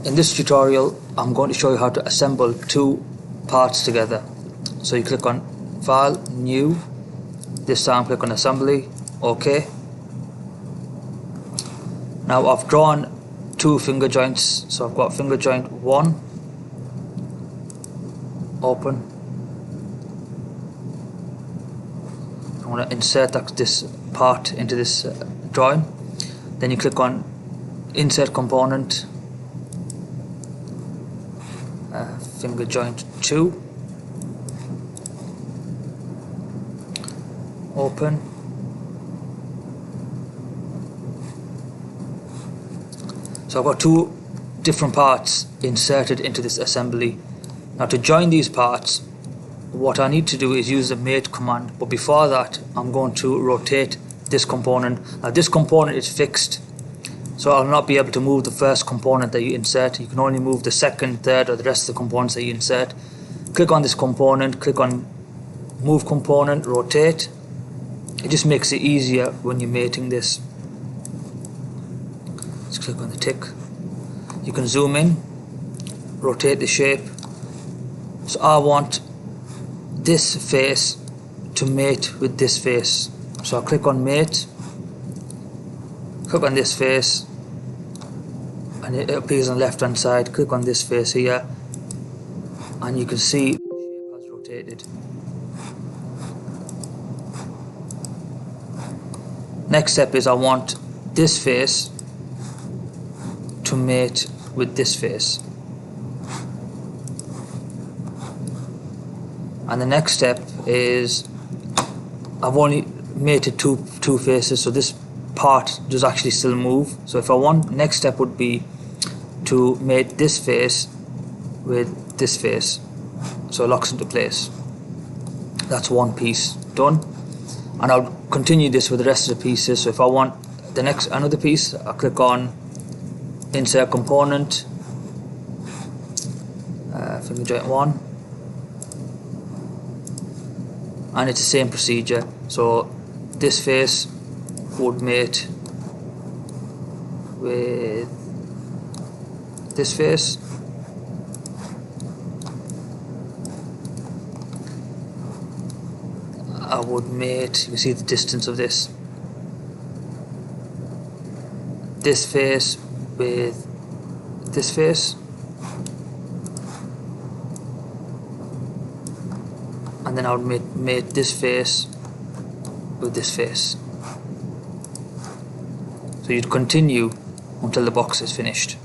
In this tutorial, I'm going to show you how to assemble two parts together. So you click on File, New, this time click on Assembly, OK. Now I've drawn two finger joints, so I've got finger joint 1, open. I want to insert this part into this drawing. Then you click on Insert Component, finger joint 2, open. So I've got two different parts inserted into this assembly. Now to join these parts, what I need to do is use the mate command, but before that I'm going to rotate this component. Now this component is fixed, so I'll not be able to move the first component that you insert. You can only move the second, third, or the rest of the components that you insert. Click on this component, click on Move Component, Rotate. It just makes it easier when you're mating this. Just click on the tick. You can zoom in, rotate the shape. So I want this face to mate with this face. So I'll click on Mate, click on this face, and it appears on the left hand side. Click on this face here, and you can see the shape has rotated. Next step is I want this face to mate with this face. And the next step is I've only mated two faces, so this part does actually still move. So if I want, next step would be to mate this face with this face, so it locks into place. That's one piece done, and I'll continue this with the rest of the pieces. So if I want another piece, I'll click on Insert Component, finger joint 1, and it's the same procedure. So this face would mate with this face, I would mate, you can see the distance of this face with this face, and then I would mate this face with this face. So you'd continue until the box is finished.